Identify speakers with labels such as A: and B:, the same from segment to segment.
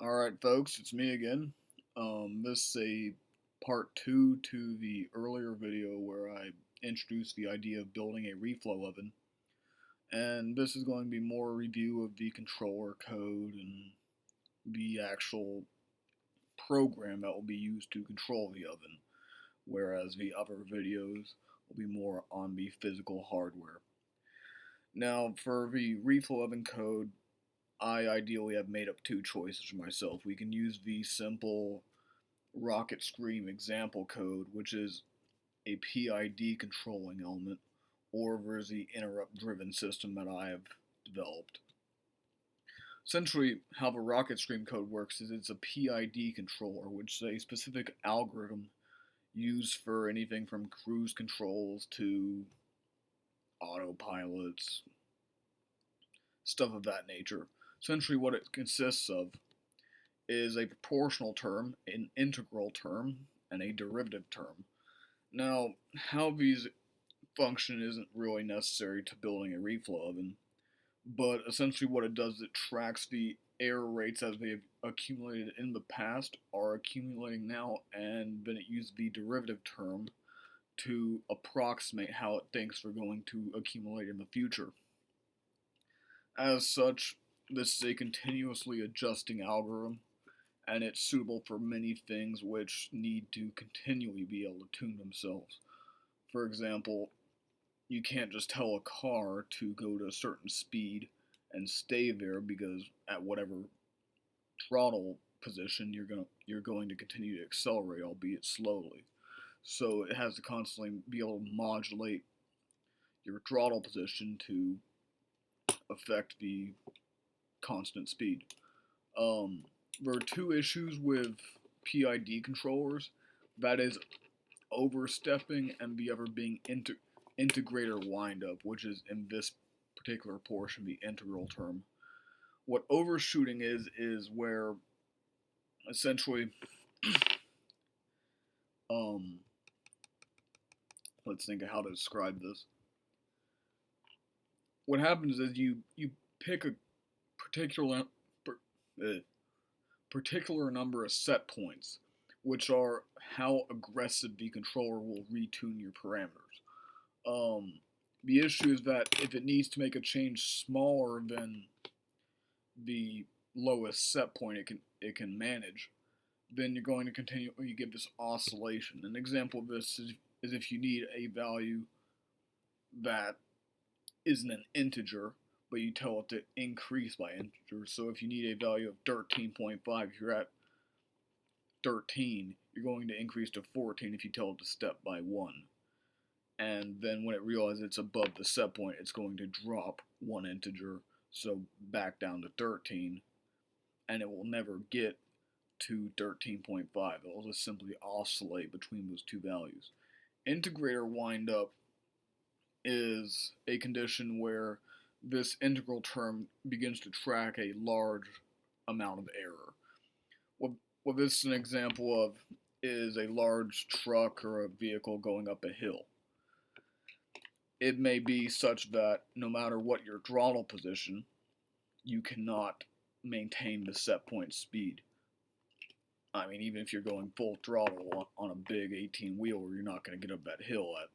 A: Alright, folks, it's me again. This is a part 2 to the earlier video where I introduced the idea of building a reflow oven. And this is going to be more a review of the controller code and the actual program that will be used to control the oven, whereas the other videos will be more on the physical hardware. Now, for the reflow oven code, I ideally have made up two choices for myself. We can use the simple Rocket Scream example code, which is a PID controlling element, or there's the interrupt driven system that I have developed. Essentially, how the Rocket Scream code works is it's a PID controller, which is a specific algorithm used for anything from cruise controls to autopilots, stuff of that nature. Essentially, what it consists of is a proportional term, an integral term, and a derivative term. Now, how these function isn't really necessary to building a reflow oven, but essentially what it does is it tracks the error rates as they've accumulated in the past, are accumulating now, and then it uses the derivative term to approximate how it thinks they're going to accumulate in the future. As such, this is a continuously adjusting algorithm, and it's suitable for many things which need to continually be able to tune themselves. For example, you can't just tell a car to go to a certain speed and stay there because at whatever throttle position you're going to continue to accelerate, albeit slowly. So it has to constantly be able to modulate your throttle position to affect the constant speed. There are two issues with PID controllers. That is overstepping and the other being integrator windup, which is in this particular portion the integral term. What overshooting is where essentially, um, let's think of how to describe this. What happens is you pick a particular particular number of set points, which are how aggressive the controller will retune your parameters. The issue is that if it needs to make a change smaller than the lowest set point it can manage, then you're going to continually give this oscillation. An example of this is if you need a value that isn't an integer, but you tell it to increase by integers. So if you need a value of 13.5, if you're at 13, you're going to increase to 14 if you tell it to step by 1. And then when it realizes it's above the set point, it's going to drop one integer, so back down to 13, and it will never get to 13.5. It will just simply oscillate between those two values. Integrator windup is a condition where this integral term begins to track a large amount of error. What this is an example of is a large truck or a vehicle going up a hill. It may be such that no matter what your throttle position, you cannot maintain the set point speed. I mean, even if you're going full throttle on a big 18-wheeler, you're not going to get up that hill at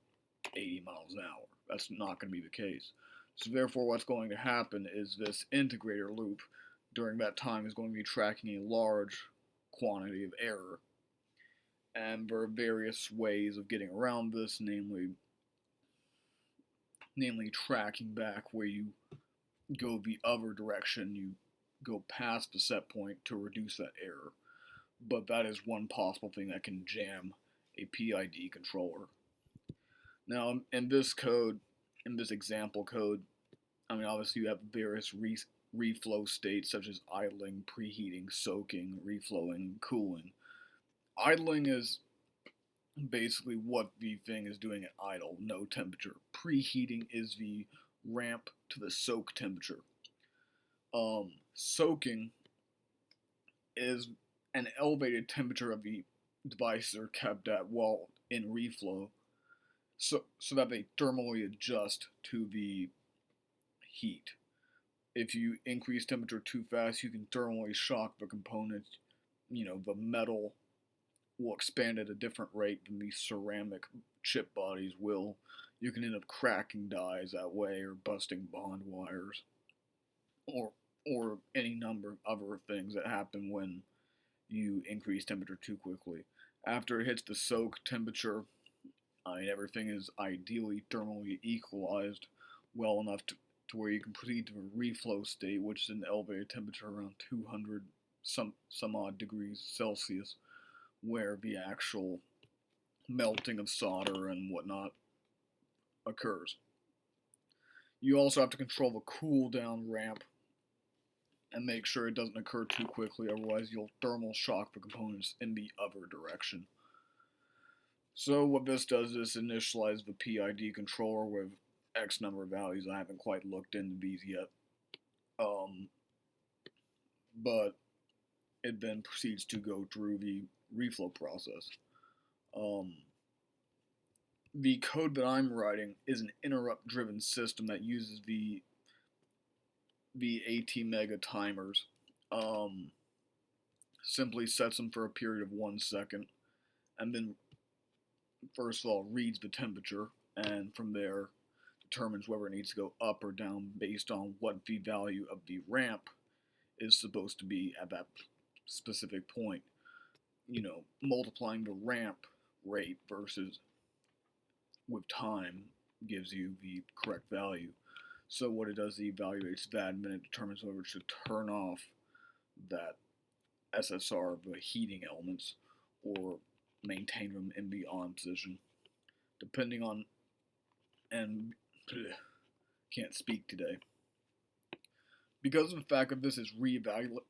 A: 80 miles an hour. That's not going to be the case. So therefore, what's going to happen is this integrator loop during that time is going to be tracking a large quantity of error. And there are various ways of getting around this, namely tracking back where you go the other direction, you go past the set point to reduce that error. But that is one possible thing that can jam a PID controller. Now, in this code, in this example code, I mean, obviously you have various reflow states such as idling, preheating, soaking, reflowing, cooling. Idling is basically what the thing is doing at idle, no temperature. Preheating is the ramp to the soak temperature. Soaking is an elevated temperature of the devices are kept at while in reflow, so that they thermally adjust to the heat. If you increase temperature too fast, you can thermally shock the component. The metal will expand at a different rate than the ceramic chip bodies will. You can end up cracking dies that way, or busting bond wires, or any number of other things that happen when you increase temperature too quickly. After it hits the soak temperature, everything is ideally thermally equalized well enough to where you can proceed to a reflow state, which is an elevated temperature around 200 some odd degrees Celsius, where the actual melting of solder and whatnot occurs. You also have to control the cool down ramp and make sure it doesn't occur too quickly, otherwise you'll thermal shock the components in the other direction. So what this does is initialize the PID controller with X number of values. I haven't quite looked into these yet. But it then proceeds to go through the reflow process. The code that I'm writing is an interrupt-driven system that uses the AT mega timers. Simply sets them for a period of 1 second, and then first of all reads the temperature, and from there determines whether it needs to go up or down based on what the value of the ramp is supposed to be at that specific point. Multiplying the ramp rate versus with time gives you the correct value. So what it does, it evaluates that, and then it determines whether to turn off that SSR of the heating elements or maintain them in the on position, depending on, and can't speak today. Because of the fact that this is reevaluated,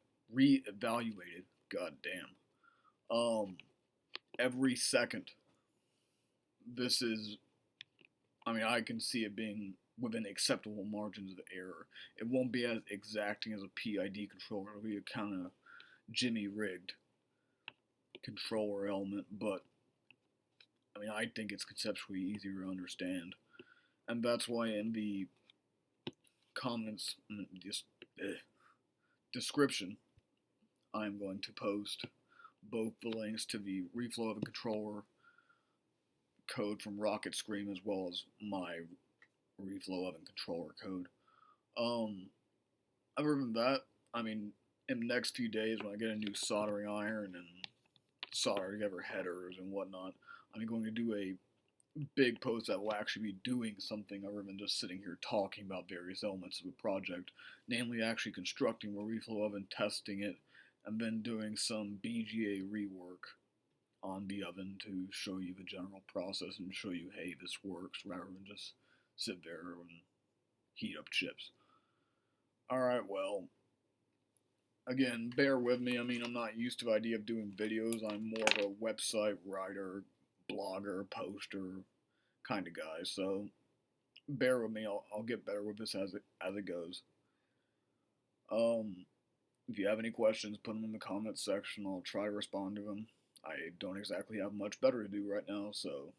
A: goddamn, every second, this is, I can see it being within acceptable margins of error. It won't be as exacting as a PID controller. It'll be a kind of jimmy-rigged controller element, but I think it's conceptually easier to understand. And that's why in the comments, description, I'm going to post both the links to the Reflow oven controller code from Rocket Scream as well as my Reflow oven controller code. Other than that, in the next few days when I get a new soldering iron and solder together headers and whatnot, I'm going to do a big post that will actually be doing something other than just sitting here talking about various elements of the project, namely actually constructing the reflow oven, testing it, and then doing some BGA rework on the oven to show you the general process and show you, hey, this works, rather than just sit there and heat up chips. Alright, well, again, bear with me. I'm not used to the idea of doing videos. I'm more of a website writer, blogger, poster kind of guy, so bear with me. I'll get better with this as it goes. If you have any questions, put them in the comments section. I'll try to respond to them. I don't exactly have much better to do right now, so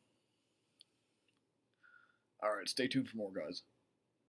A: alright, stay tuned for more, guys.